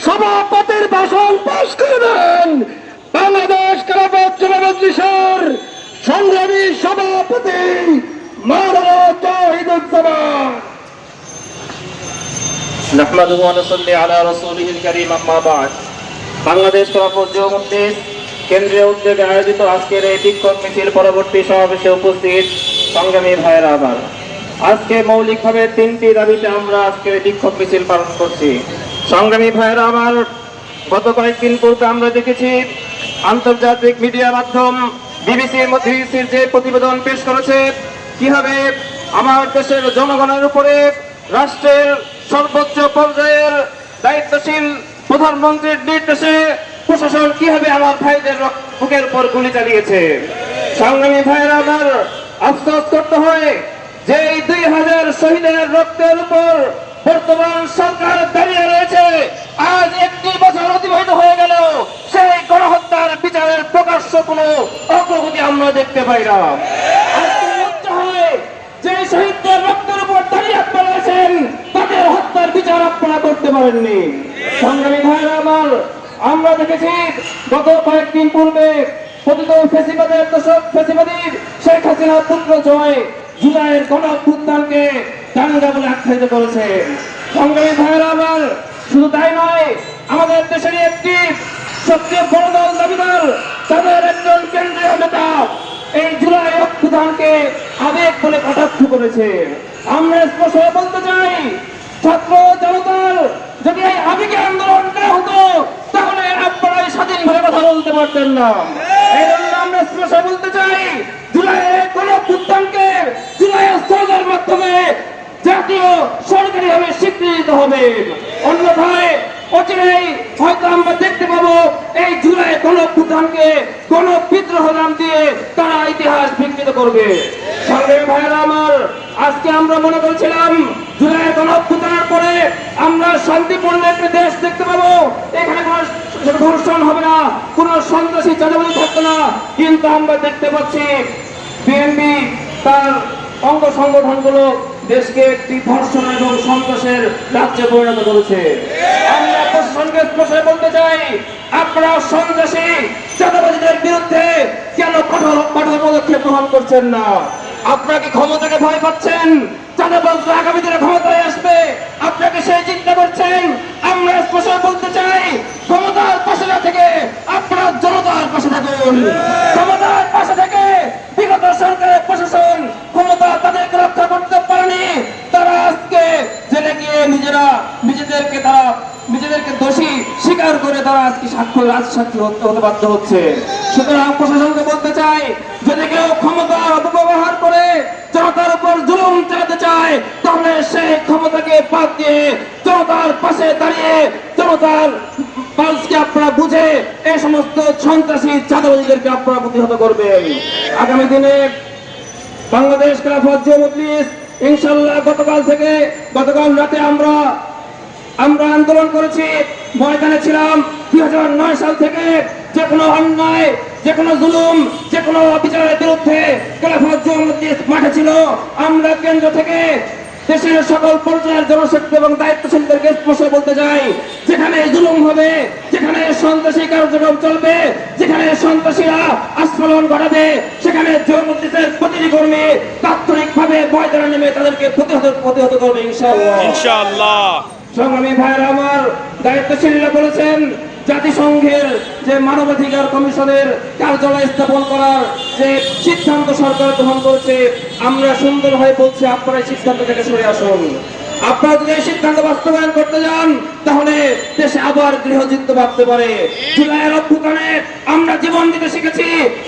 সভাপতির ভাষণ পেশ করবেন বাংলাদেশ খেলাফত মজলিসের সংগ্রামী সভাপতি মাওলানা তৌহিদুজ্জামান। নাহমাদুহু ওয়া নুসাল্লি আলা রাসূলিহিল কারীম, আম্মা বা'দ। বাংলাদেশ খেলাফত মজলিস কেন্দ্রীয় উদ্যোগে আয়োজিত আজকের এই বিক্ষোভ মিছিল পরবর্তী সমাবেশে উপস্থিত সংগ্রামী ভাইয়েরা, আমার আজকে মৌলিকভাবে তিনটি দাবিতে আমরা আজকের বিক্ষোভ মিছিল পালন করছি। সংগ্রামী ভাইয়েরা আমার, গত কয়েকদিন পূর্বে আমরা দেখেছি আন্তর্জাতিক মিডিয়া মাধ্যম বিবিসির যে প্রতিবেদন পেশ করেছে, কিভাবে আমার দেশের জনগণের উপরে রাষ্ট্রের সর্বোচ্চ পর্যায়ের দায়িত্বশীল প্রধানমন্ত্রীর নির্দেশে প্রশাসন কিভাবে আমার ভাইদের বুকের উপর গুলি চালিয়েছে। সংগ্রামী ভাইয়েরা আমার, আফসোস করতে হয় যে এই 2000 শহীদের রক্তের উপর বর্তমান সরকার দাঁড়িয়ে রয়েছে। আজ 1 বছর অতিবাহিত হয়ে গেল, সেই গণহত্যার বিচারের প্রকাশ্য কোনো অগ্রগতি আমরা দেখতে পাই না। আজকে লজ্জা হয় যে শহীদদের রক্তের উপর দাঁড়িয়ে আপনারা আছেন, তাদের হত্যার বিচার আপনারা করতে পারেননি। সংগ্রামী ভাইয়েরা আমার, আমরা দেখেছি গত কয়েকদিন পূর্বে পতিত ফ্যাসিবাদের দশক ফ্যাসিবাদী শেখ হাসিনার পুত্র জয় জুলাইয়ের গণঅভ্যুত্থানকে দাঙ্গা বলে আখ্যায়িত করেছে। সংগ্রামী ভাইয়েরা আমার, শুধু তাই নয়, আমাদের দেশের একটি সবচেয়ে বড় দল দাবিদার তাদের একজন কেন্দ্রীয় নেতা এই জুলাই অভ্যুত্থানকে আবেগ বলে কটাক্ষ করেছে। আমরা স্পষ্ট বলতে চাই, ছাত্র জনতার যদি এই আবেগে আন্দোলন করা হতো তাহলে আপনারা স্বাধীনভাবে কথা বলতে পারতেন না। এই জন্য আমরা স্পষ্ট বলতে চাই, জুলাইয়ের গণঅভ্যুত্থানকে জুলাই স্থলের মাধ্যমে জাতীয় সরকারিভাবে স্বীকৃতি দিতে হবে। অন্যথায় অচিরেই হয়তো আমরা দেখতে পাবো এই জুলাই গণঅভ্যুত্থানকে গণবিদ্রোহ নাম দিয়ে তারা ইতিহাস বিকৃত করবে। সংগ্রামী ভাইয়েরা আমার, আজকে আমরা মনে করেছিলাম জুলাই গণঅভ্যুত্থানের পরে আমরা শান্তিপূর্ণ একটি দেশ দেখতে পাবো, এখানে কোনো ধর্ষণ হবে না, কোনো সন্ত্রাসী চাঁদাবাজি থাকবে না, কিন্তু আমরা দেখতে পাচ্ছি বিএনপি তার অঙ্গ সংগঠনগুলো দেশকে একটি ধর্ষণ এবং সন্ত্রাসের রাজ্যে পরিণত করেছে। আমরা প্রশাসনকে স্পষ্ট বলতে চাই, আপনারা সন্ত্রাসী চাঁদাবাজিদের বিরুদ্ধে কেন কঠোর পদক্ষেপ গ্রহণ করছেন না? আপনারা কি ক্ষমতাকে ভয় পাচ্ছেন? চাঁদাবাজরা আগামী দিনে ক্ষমতায় আসবে, আপনাকে সেই চিন্তা করছেন? আমরা স্পষ্ট বলতে চাই, ক্ষমতার পাশে না থেকে আপনারা জনতার পাশে থাকুন। ক্ষমতার পাশে থেকে বিগত সরকারের প্রশাসন ক্ষমতা তাদেরকে রক্ষা করতে পারেনি, তারা আজকে জেলে গিয়ে নিজেদেরকে দোষী স্বীকার করে তারা আজকে রাজসাক্ষী হতে বাধ্য হচ্ছে। সুতরাং প্রশাসনকে বলতে চাই, যদি কেউ ক্ষমতার অপব্যবহার করে জনতার উপর জুলুম চালাতে চায়, তাহলে সেই ক্ষমতাকে বাদ দিয়ে জনতার পাশে দাঁড়িয়ে জনতার পালসকে আপনারা বুঝে এই সমস্ত সন্ত্রাসী চাঁদাবাজীদেরকে আপনারা প্রতিহত করবেন। আগামী দিনে বাংলাদেশ খেলাফত মজলিস ইনশাআল্লাহ গতকাল রাতে আমরা আন্দোলন করেছি, ময়দানে ছিলাম। 2009 সাল থেকে যে কোনো অন্যায়, যে কোনো জুলুম, যে কোনো অবিচারের বিরুদ্ধে খেলাফত মজলিস মাঠে ছিল। আমরা কেন্দ্র থেকে দেশের সকল পর্যায়ের জনশক্তি এবং দায়িত্বশীলদেরকে স্পষ্ট বলতে চাই, যেখানে জুলুম হবে, যেখানে সন্ত্রাসী কার্যক্রম চলবে, যেখানে সন্ত্রাসীরা আস্ফালন ঘটাবে, সেখানে মজলিসের প্রতিটি কর্মী তাৎক্ষণিকভাবে ময়দানে নেমে তাদেরকে প্রতিহত করবে ইনশাআল্লাহ। সংগ্রামী ভাইয়েরা আমার, দায়িত্বশীলরা বলেছেন জাতিসংঘের যে মানবাধিকার কমিশনের কার্যালয় স্থাপন করার যে সিদ্ধান্ত সরকার গ্রহণ করেছে, আমরা সুন্দরভাবে বলছি আপনারা এই সিদ্ধান্ত থেকে সরে আসুন। আপনারা যদি এই সিদ্ধান্ত বাস্তবায়ন করতে যান তাহলে দেশে আবার গৃহযুদ্ধ ভাবতে পারে। জুলাইয়ের অভ্যুত্থানে আমরা জীবন দিতে শিখেছি,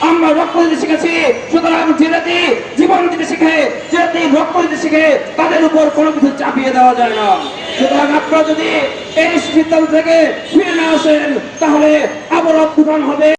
আমরা রক্ত দিতে শিখেছি। সুতরাং জেলাতি জীবন দিতে শিখে, জেলাতি রক্ত দিতে শিখে, তাদের উপর কোনো কিছু চাপিয়ে দেওয়া যায় না। সুতরাং আপনারা যদি এই সিদ্ধান্ত থেকে ফিরে না আসেন তাহলে আবার অভ্যুত্থান হবে।